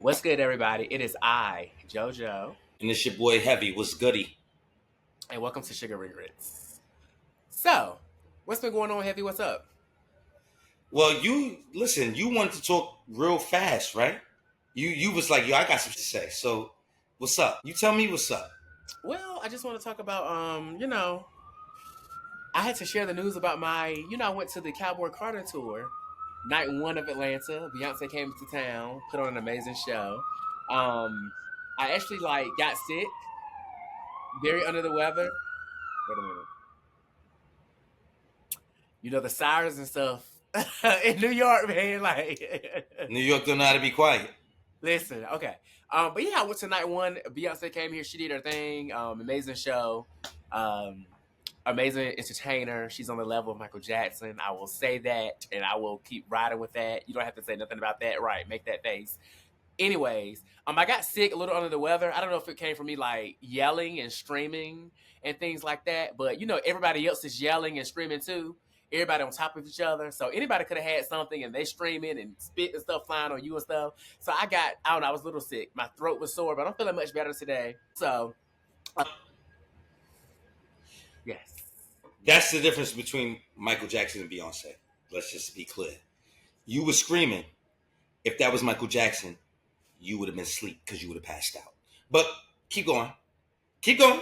What's good, everybody? It is I, Jojo, And it's your boy Heavy. What's goody? and welcome to Sugar Regrets. So, what's been going on, Heavy? What's up? Well, you listen. You wanted to talk real fast, right? You was like, yo, I got something to say. So, what's up? You tell me what's up. Well, I just want to talk about, I had to share the news about I went to the Cowboy Carter tour, night one of Atlanta. Beyonce came to town, put on an amazing show. I actually got sick, very under the weather. Wait a minute. The sirens and stuff in New York, man. New York don't know how to be quiet. Listen, okay. But yeah, I went to night one. Beyonce came here. She did her thing. Amazing show. Amazing entertainer. She's on the level of Michael Jackson. I will say that, and I will keep riding with that. You don't have to say nothing about that. Right. Make that face. Anyways, I got sick, a little under the weather. I don't know if it came from me yelling and screaming and things like that. But everybody else is yelling and screaming too. Everybody on top of each other. So anybody could have had something and they streaming and spit and stuff flying on you and stuff. So I don't know, I was a little sick. My throat was sore, but I'm feeling much better today. So, yes. That's the difference between Michael Jackson and Beyonce. Let's just be clear. You were screaming. If that was Michael Jackson, you would have been asleep because you would have passed out. But keep going. Keep going.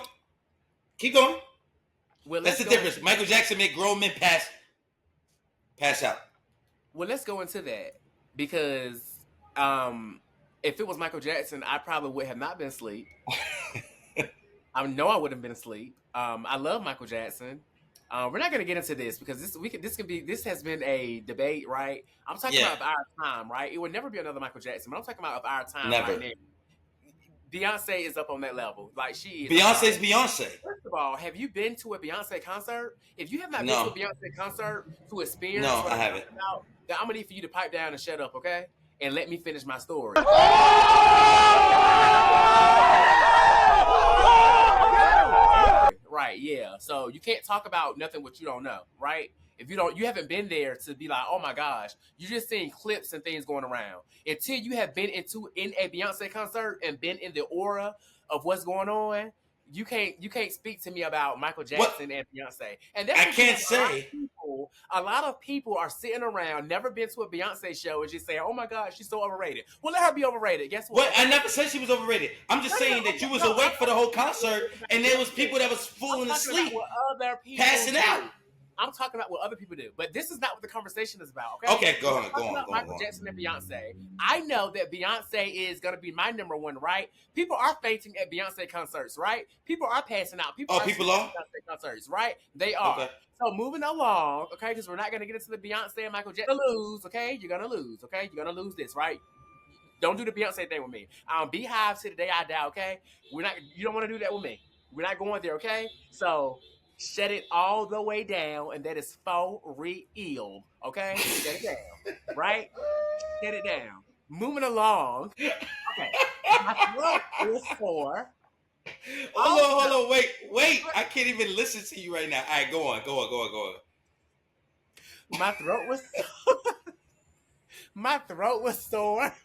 Keep going. Well, that's the difference. Michael Jackson made grown men pass out. Well, let's go into that because if it was Michael Jackson, I probably would have not been asleep. I know I wouldn't have been asleep. I love Michael Jackson. We're not going to get into this because this has been a debate, right? I'm talking about of our time, right? It would never be another Michael Jackson, but I'm talking about of our time. Never. Right now. Beyonce is up on that level. She is. Beyonce's Beyonce. First of all, have you been to a Beyonce concert? If you have not been to a Beyonce concert to experience what I haven't. Then I'm going to need for you to pipe down and shut up, okay? And let me finish my story. Right, yeah. So you can't talk about nothing what you don't know, right? If you haven't been there to be like, oh my gosh, you're just seeing clips and things going around. Until you have been in a Beyonce concert and been in the aura of what's going on, you can't speak to me about Michael Jackson and Beyonce. And that's I can't say. A lot of people are sitting around, never been to a Beyonce show, and just saying, "Oh my God, she's so overrated." Well, let her be overrated. Guess what? Well, I never said she was overrated. I'm just saying that you was awake for the whole concert, and there was people that was falling asleep, passing out. I'm talking about what other people do, but this is not what the conversation is about. Okay, go on. Michael Jackson and Beyonce. I know that Beyonce is going to be my number one, right? People are fainting at Beyonce concerts, right? People are passing out. People are Beyonce concerts, right? They are. Okay. So moving along, okay, because we're not going to get into the Beyonce and Michael Jackson. Lose, okay? You're going to lose, okay? You're going to lose this, right? Don't do the Beyonce thing with me. Beehive to the day I die, okay? You don't want to do that with me. We're not going there, okay? So shut it all the way down, and that is for real, okay? Shut it down, right? Shut it down. Moving along, okay. My throat was sore. Hold on, wait. I can't even listen to you right now. All right, go on. My throat was my throat was sore.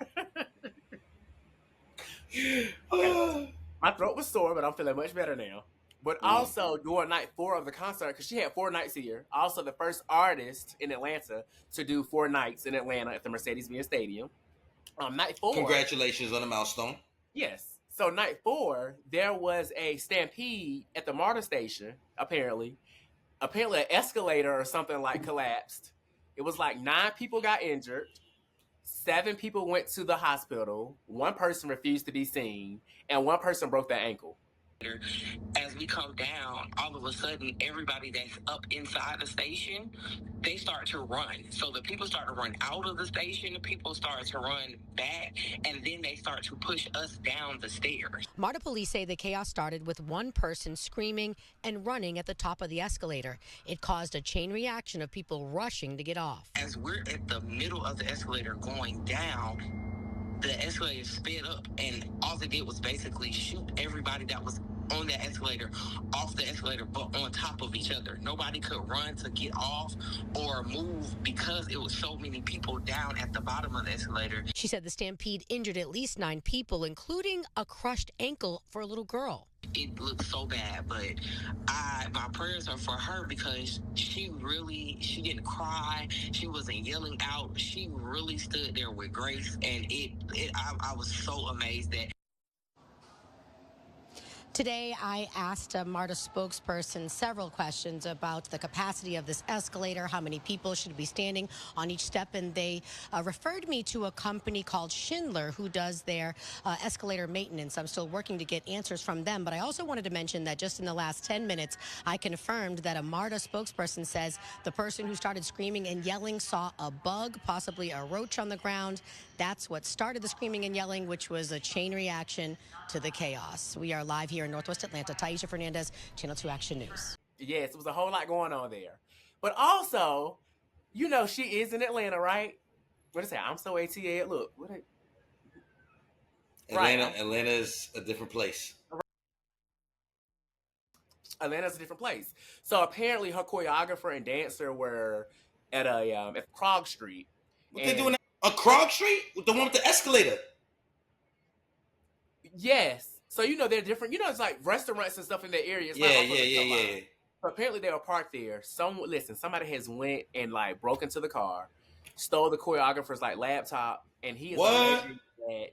Okay. My throat was sore, but I'm feeling much better now. But also during night 4 of the concert, because she had 4 nights here. Also the first artist in Atlanta to do 4 nights in Atlanta at the Mercedes-Benz Stadium. Night 4. Congratulations on the milestone. Yes. So night 4, there was a stampede at the MARTA station, apparently. Apparently an escalator or something collapsed. It was 9 people got injured. 7 people went to the hospital. 1 person refused to be seen. And 1 person broke their ankle. As we come down, all of a sudden, everybody that's up inside the station, they start to run. So the people start to run out of the station, the people start to run back, and then they start to push us down the stairs. MARTA police say the chaos started with 1 person screaming and running at the top of the escalator. It caused a chain reaction of people rushing to get off. As we're at the middle of the escalator going down, the escalator sped up, and all it did was basically shoot everybody that was on that escalator, off the escalator, but on top of each other. Nobody could run to get off or move because it was so many people down at the bottom of the escalator. She said the stampede injured at least 9 people, including a crushed ankle for a little girl. It looked so bad, but my prayers are for her because she didn't cry. She wasn't yelling out. She really stood there with grace, and I was so amazed that. Today, I asked a MARTA spokesperson several questions about the capacity of this escalator, how many people should be standing on each step, and they referred me to a company called Schindler who does their escalator maintenance. I'm still working to get answers from them, but I also wanted to mention that just in the last 10 minutes, I confirmed that a MARTA spokesperson says the person who started screaming and yelling saw a bug, possibly a roach on the ground. That's what started the screaming and yelling, which was a chain reaction to the chaos. We are live here in Northwest Atlanta. Taisha Fernandez, Channel 2 Action News. Yes, it was a whole lot going on there. But also, you know, she is in Atlanta, right? What is that? I'm so ATA. Look. Atlanta's a different place. Atlanta's a different place. So apparently her choreographer and dancer were at Krog Street. What they doing on Krog Street? The one with the escalator? Yes. So, you know, they're different. You know, it's like restaurants and stuff in that area. It's yeah. So apparently they were parked there. Somebody has went and, like, broke into the car, stole the choreographer's, like, laptop, and he is alleging that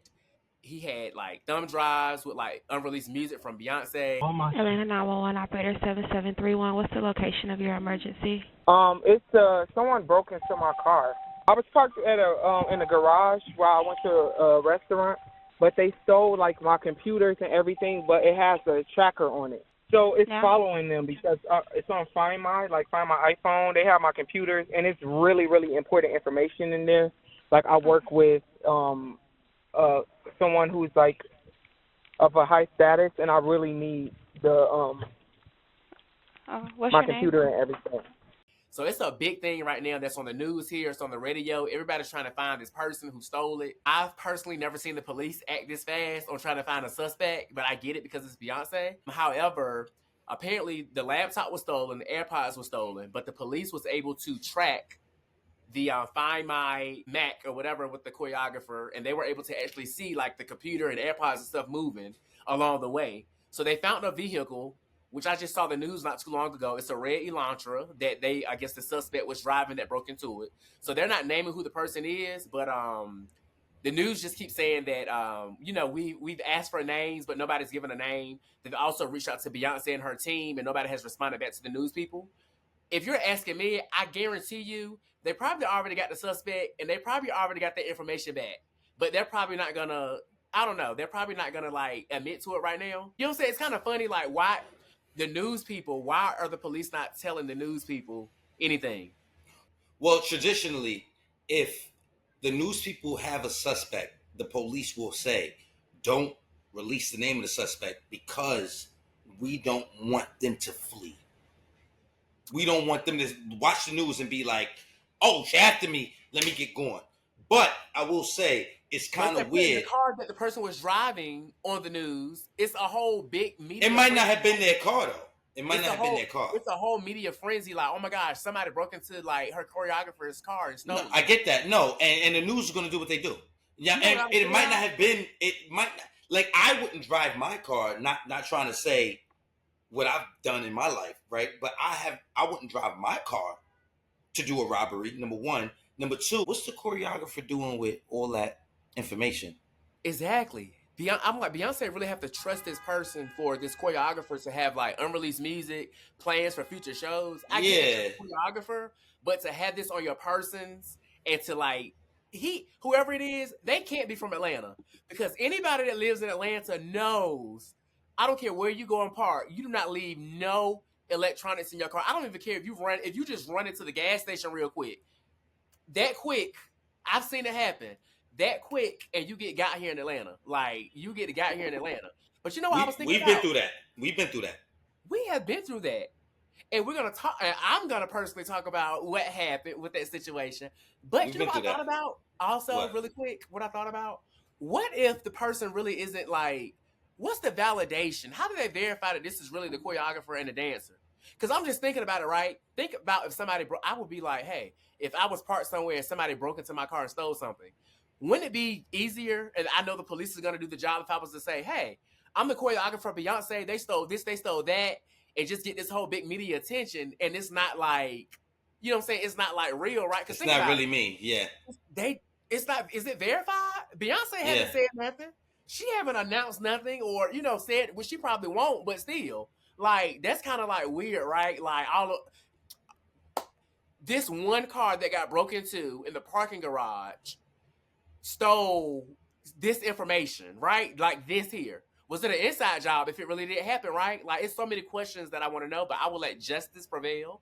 he had, like, thumb drives with, like, unreleased music from Beyonce. Atlanta 911 operator 7731. What's the location of your emergency? It's someone broke into my car. I was parked at in a garage while I went to a restaurant. But they stole, like, my computers and everything, but it has a tracker on it. So it's following them because it's on Find My iPhone. They have my computers, and it's really, really important information in there. Like, I work with someone who's, like, of a high status, and I really need my computer and everything. So it's a big thing right now that's on the news here. It's on the radio. Everybody's trying to find this person who stole it. I've personally never seen the police act this fast on trying to find a suspect, but I get it because it's Beyonce. However, apparently the laptop was stolen, the AirPods were stolen, but the police was able to track the Find My Mac or whatever with the choreographer, and they were able to actually see, like, the computer and AirPods and stuff moving along the way. So they found a vehicle, which I just saw the news not too long ago. It's a red Elantra that I guess the suspect was driving that broke into it. So they're not naming who the person is, but the news just keeps saying that, you know, we've asked for names, but nobody's given a name. They've also reached out to Beyonce and her team, and nobody has responded back to the news people. If you're asking me, I guarantee you, they probably already got the suspect, and they probably already got the information back. But they're probably not going to, I don't know, they're probably not going to, like, admit to it right now. You know what I'm saying? It's kind of funny, like, why are the police not telling the news people anything? Well, traditionally, if the news people have a suspect, the police will say, don't release the name of the suspect because we don't want them to flee. We don't want them to watch the news and be like, oh, she's after me, let me get going. But I will say, it's kind of weird. The car that the person was driving on the news, it's a whole big media. It might not have been their car, though. It might not have been their car. It's a whole media frenzy. Like, oh my gosh, somebody broke into, like, her choreographer's car and stole it. I get that. No, and the news is going to do what they do. Yeah, and it might not have been. It might not, like, I wouldn't drive my car. Not trying to say what I've done in my life, right? But I wouldn't drive my car to do a robbery. Number one. Number two, what's the choreographer doing with all that information? Exactly. I'm like, Beyonce really have to trust this person for this choreographer to have, like, unreleased music, plans for future shows. I get the choreographer, but to have this on your persons and to, like, whoever it is, they can't be from Atlanta, because anybody that lives in Atlanta knows, I don't care where you go and park, you do not leave no electronics in your car. I don't even care if you just run into the gas station real quick. That quick, I've seen it happen. That quick, and you get got here in Atlanta. Like, you get got here in Atlanta. But you know what I was thinking We've been through that. We have been through that. And we're going to talk, and I'm going to personally talk about what happened with that situation. But you know what I thought about? Also, really quick, what I thought about? What if the person really isn't, like, what's the validation? How do they verify that this is really the choreographer and the dancer? Because I'm just thinking about it, right? Think about if somebody I would be like, hey, if I was parked somewhere and somebody broke into my car and stole something, wouldn't it be easier? And I know the police is going to do the job if I was to say, hey, I'm the choreographer Beyonce. They stole this, they stole that, and just get this whole big media attention. And it's not like, you know what I'm saying? It's not like real, right? It's not really me. Yeah. It's not, is it verified? Beyonce hasn't said nothing. She haven't announced nothing or, said, well, she probably won't, but still, like, that's kind of like weird, right? Like, this one car that got broke into in the parking garage stole this information, right? Like this here. Was it an inside job if it really did happen, right? Like, it's so many questions that I want to know, but I will let justice prevail.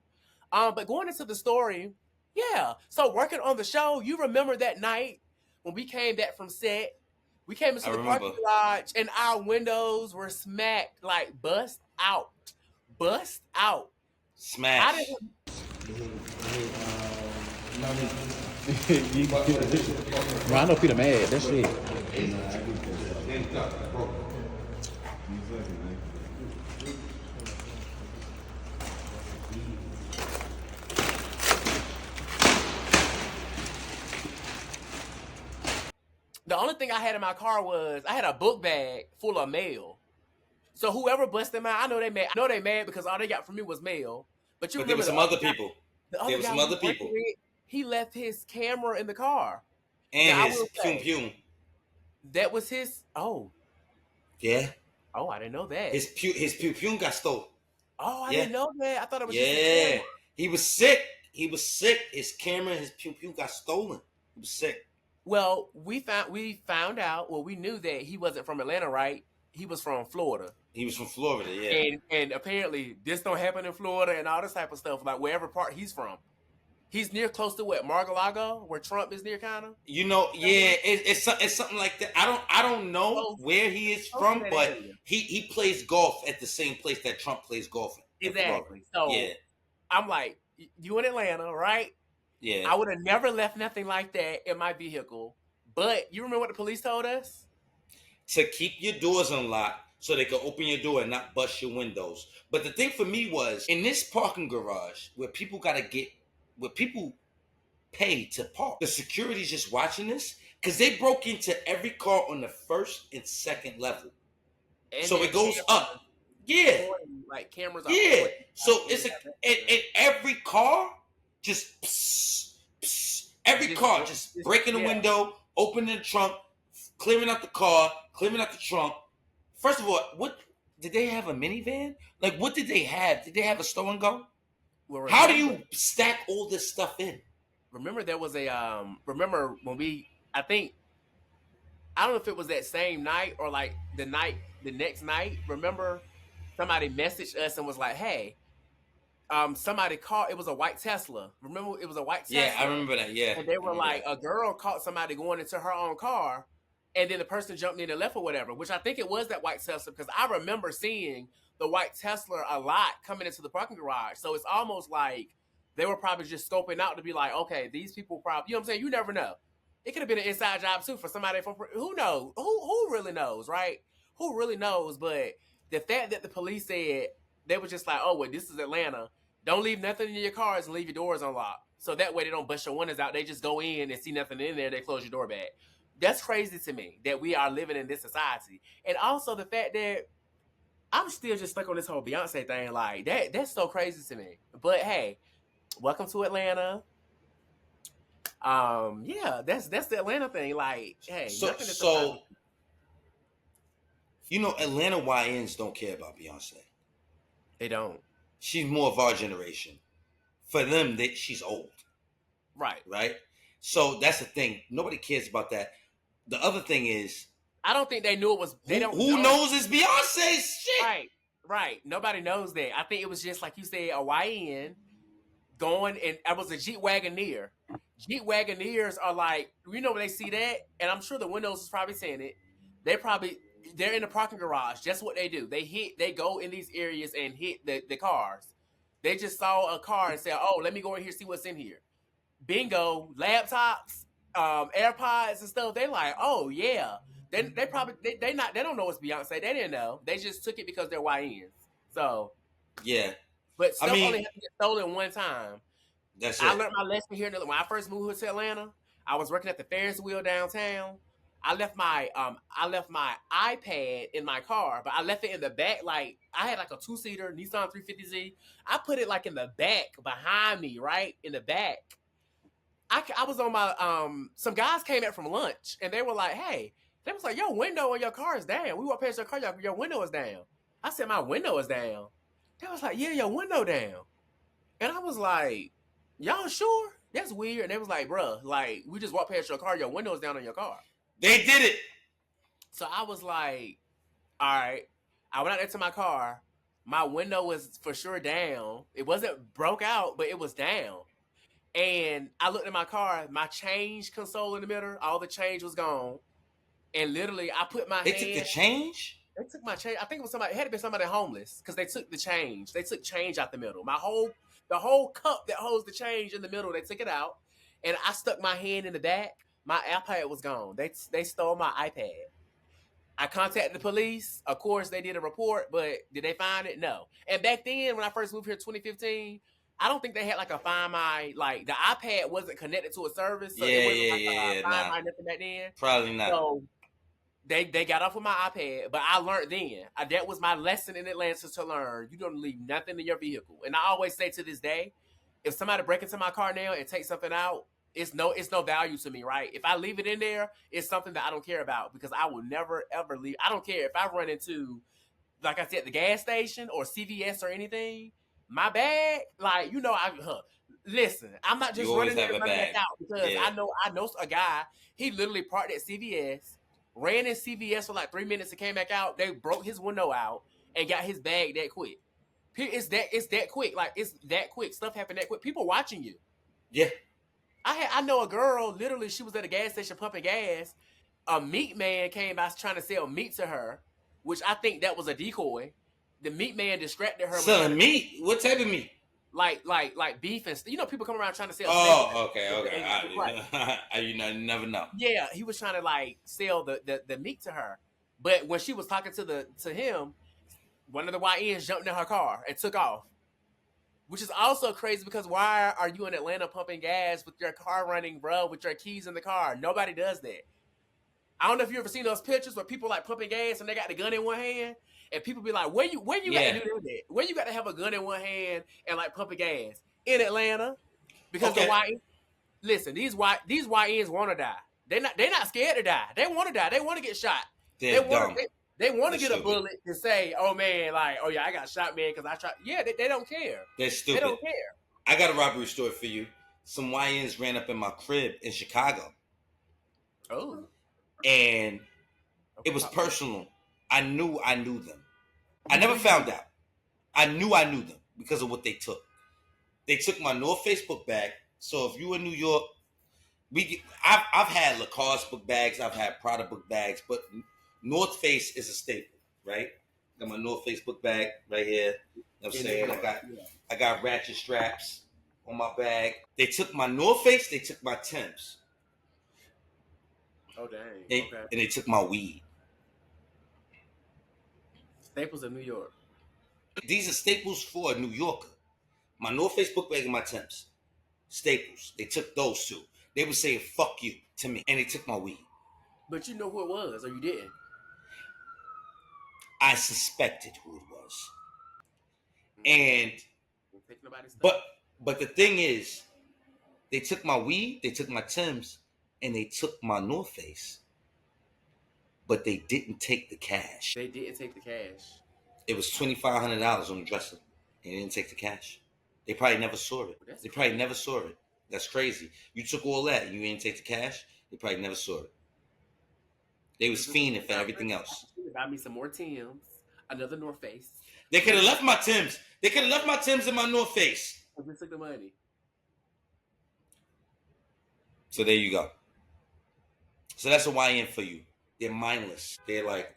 But going into the story, yeah. So working on the show, you remember that night when we came back from set, we came into the parking garage and our windows were smacked, like bust out. Smash. I know Peter mad. That's it. The only thing I had in my car was I had a book bag full of mail. So whoever busted mine, I know they mad because all they got from me was mail. But there were some other people. There were some other people. He left his camera in the car. And his pum. That was his. Oh. Yeah. Oh, I didn't know that. His pum got stolen. Oh, I didn't know that. I thought it was just his camera. He was sick. His camera and his pum got stolen. He was sick. Well, we found out. Well, we knew that he wasn't from Atlanta, right? He was from Florida. He was from Florida, yeah. And apparently this don't happen in Florida and all this type of stuff, like wherever part he's from. He's close to what, Mar-a-Lago, where Trump is near, kind of. It's something like that. I don't know where he is from, but he plays golf at the same place that Trump plays golf. Exactly. So I'm like, you in Atlanta, right? Yeah. I would have never left nothing like that in my vehicle. But you remember what the police told us? To keep your doors unlocked so they can open your door and not bust your windows. But the thing for me was, in this parking garage where people pay to park, the security's just watching this because they broke into every car on the first and second level. And so it goes up. Yeah. Like cameras. Yeah. So it's in every car, just every car just breaking the window, opening the trunk, clearing out the car, clearing out the trunk. First of all, what did they have, a minivan? Like, what did they have? Did they have a store and go? Well, how do you stack all this stuff in? Remember there was remember when I don't know if it was that same night or like the next night. Remember somebody messaged us and was like, hey, somebody caught, it was a white Tesla. Remember it was a white Tesla? Yeah, I remember that, yeah. And they were like, a girl caught somebody going into her own car and then the person jumped in and left or whatever, which I think it was that white Tesla because I remember seeing the white Tesla a lot coming into the parking garage. So it's almost like they were probably just scoping out to be like, okay, these people probably, you know what I'm saying? You never know. It could have been an inside job too for somebody from, who knows? Who really knows, right? Who really knows? But the fact that the police said, they were just like, oh, well, this is Atlanta. Don't leave nothing in your cars and leave your doors unlocked. So that way they don't bust your windows out. They just go in and see nothing in there. They close your door back. That's crazy to me that we are living in this society. And also the fact that I'm still just stuck on this whole Beyonce thing. Like, that's so crazy to me. But hey, welcome to Atlanta. Yeah, that's the Atlanta thing. Like, hey, so you know, Atlanta YNs don't care about Beyonce. They don't. She's more of our generation. For them, she's old. Right. So that's the thing. Nobody cares about that. The other thing is, I don't think they knew it was. Who knows it's Beyonce's shit? Right. Nobody knows that. I think it was just like you said, a YN going, and I was a Jeep Wagoneer. Jeep Wagoneers are like, you know, when they see that, and I'm sure the windows is probably saying it. They're in the parking garage. That's what they do. They go in these areas and hit the cars. They just saw a car and said, oh, let me go in here, see what's in here. Bingo, laptops, AirPods and stuff. They like, oh yeah. They probably they don't know it's Beyonce. They didn't know. They just took it because they're YNs. So yeah. but stuff only had to get stolen one time. That's I it. learned my lesson here. When I first moved to Atlanta, I was working at the Ferris wheel downtown. I left my iPad in my car, but I left it in the back. Like I had like a 2-seater Nissan 350Z. I put it like in the back behind me, right in the back. I was on my some guys came back from lunch and they were like, hey, they was like, your window on your car is down. We walked past your car, your window is down. I said, my window is down. They was like, yeah, your window down. And I was like, y'all sure? That's weird. And they was like, bruh, like, we just walked past your car, your window is down on your car. They did it. So I was like, all right. I went out there to my car. My window was for sure down. It wasn't broke out, but it was down. And I looked at my car, my change console in the middle, all the change was gone. And literally, I put my hand. They took the change? They took my change. I think it was somebody. It had to be somebody homeless because they took the change. They took change out the middle. The whole cup that holds the change in the middle. They took it out, and I stuck my hand in the back. My iPad was gone. They stole my iPad. I contacted the police. Of course, they did a report, but did they find it? No. And back then, when I first moved here in 2015, I don't think they had like a Find My, like the iPad wasn't connected to a service. So it wasn't Find My nothing back then. Probably not. So they got off with my iPad, but I learned then. That was my lesson in Atlanta to learn. You don't leave nothing in your vehicle. And I always say to this day, if somebody break into my car now and take something out, it's no value to me, right? If I leave it in there, it's something that I don't care about because I will never ever leave. I don't care if I run into, like I said, the gas station or CVS or anything. My bag, like listen, I'm not just running there to run back out because I know a guy. He literally parked at CVS, ran in CVS for like 3 minutes and came back out. They broke his window out and got his bag that quick. It's that quick. Like it's that quick. Stuff happened that quick. People watching you. Yeah. I know a girl, literally, she was at a gas station pumping gas. A meat man came by trying to sell meat to her, which I think that was a decoy. The meat man distracted her. Selling meat? What type of meat? Like beef and people come around trying to sell. Oh, okay. I never know. Yeah, he was trying to like sell the meat to her, but when she was talking to him, one of the YNs jumped in her car and took off. Which is also crazy because why are you in Atlanta pumping gas with your car running, bro, with your keys in the car? Nobody does that. I don't know if you ever seen those pictures where people like pumping gas and they got the gun in one hand, and people be like, "Where you got to do that? Where you got to have a gun in one hand and like pumping gas in Atlanta?" Because the YNs, listen, these YNs want to die. They're not scared to die. They want to die. They want to get shot. They want to get a bullet and say, "Oh man, like, oh yeah, I got shot, man, because I shot." Yeah, they don't care. They're stupid. They don't care. I got a robbery story for you. Some YNs ran up in my crib in Chicago. Oh. And it was personal. I knew them. I never found out. I knew them because of what they took. They took my North Face book bag. So if you in New York, I've had Lacoste book bags, I've had Prada book bags, but North Face is a staple, right? Got my North Face book bag right here. You know what I'm saying? I got ratchet straps on my bag. They took my North Face, they took my Timbs. Oh dang. And they took my weed. Staples in New York. These are staples for a New Yorker. My North Face book bag and my Timbs. Staples. They took those two. They were saying "fuck you" to me, and they took my weed. But you know who it was, or you didn't? I suspected who it was. And but the thing is, they took my weed, they took my Timbs, and they took my North Face. But they didn't take the cash. They didn't take the cash. It was $2,500 on the dresser. And they didn't take the cash. They probably never saw it. That's crazy. You took all that and you didn't take the cash. They probably never saw it. They was fiending for everything else. Buy me some more Timbs, another North Face. They could have left my Timbs. They could have left my Timbs in my North Face. We took the money. So there you go. So that's a YN for you. They're mindless. They're like.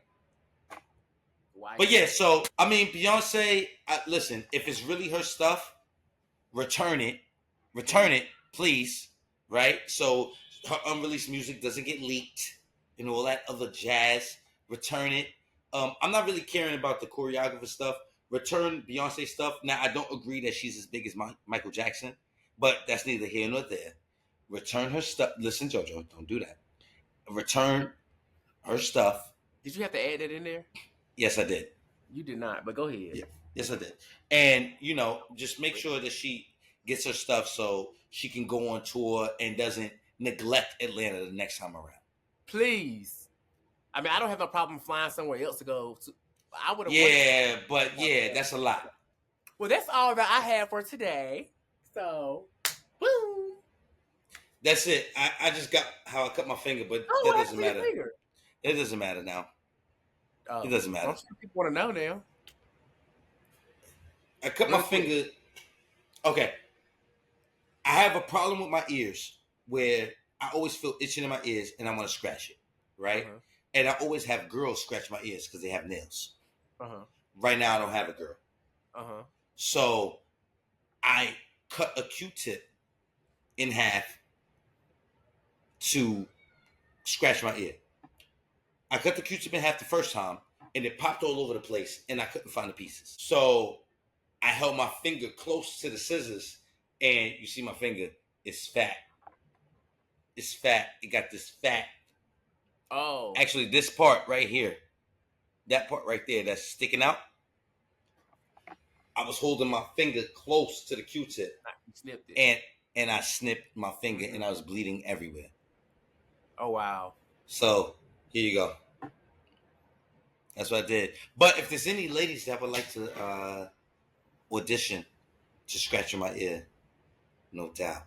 But yeah, so I mean, Beyonce. Listen, if it's really her stuff, return it, please. Right? So her unreleased music doesn't get leaked. and all that other jazz. Return it. I'm not really caring about the choreographer stuff. Return Beyonce stuff. Now, I don't agree that she's as big as Michael Jackson, but that's neither here nor there. Return her stuff. Listen, JoJo, don't do that. Return her stuff. Did you have to add that in there? Yes, I did. You did not, but go ahead. Yeah. Yes, I did. And, just make sure that she gets her stuff so she can go on tour and doesn't neglect Atlanta the next time around. Please. I mean, I don't have no problem flying somewhere else to go. I would have. Yeah, but that's a lot. Well, that's all that I have for today. So, boom. That's it. I just got how I cut my finger, but it doesn't matter. It doesn't matter now. It doesn't matter. People want to know now. I cut my finger. Okay. I have a problem with my ears where I always feel itching in my ears and I want to scratch it, right? Uh-huh. And I always have girls scratch my ears because they have nails. Uh-huh. Right now, I don't have a girl. Uh-huh. So I cut a Q-tip in half to scratch my ear. I cut the Q-tip in half the first time, and it popped all over the place, and I couldn't find the pieces. So I held my finger close to the scissors, and you see my finger, it's fat. It's fat. It got this fat. Oh. Actually, this part right here, that part right there that's sticking out, I was holding my finger close to the Q-tip. You snipped it. And I snipped my finger, and I was bleeding everywhere. Oh, wow. So, here you go. That's what I did. But if there's any ladies that would like to audition to scratch in my ear, no doubt,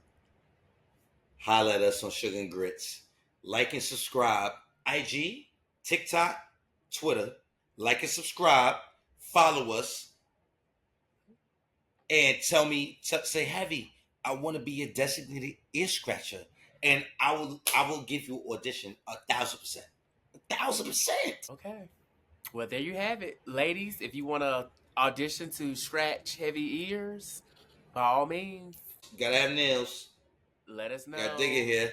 holla at us on Sugar and Grits. Like and subscribe. IG, TikTok, Twitter. Like and subscribe. Follow us. And say, Heavy, I want to be a designated ear scratcher. And I will give you audition 1,000%. 1,000%. Okay. Well, there you have it. Ladies, if you want to audition to scratch Heavy ears, by all means. Gotta have nails. Let us know. Gotta dig it here.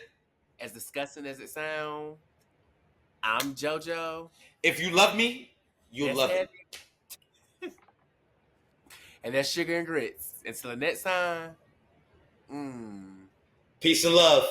As disgusting as it sounds, I'm JoJo. If you love me, you'll love it. And that's Sugar and Grits. Until the next time. Peace and love.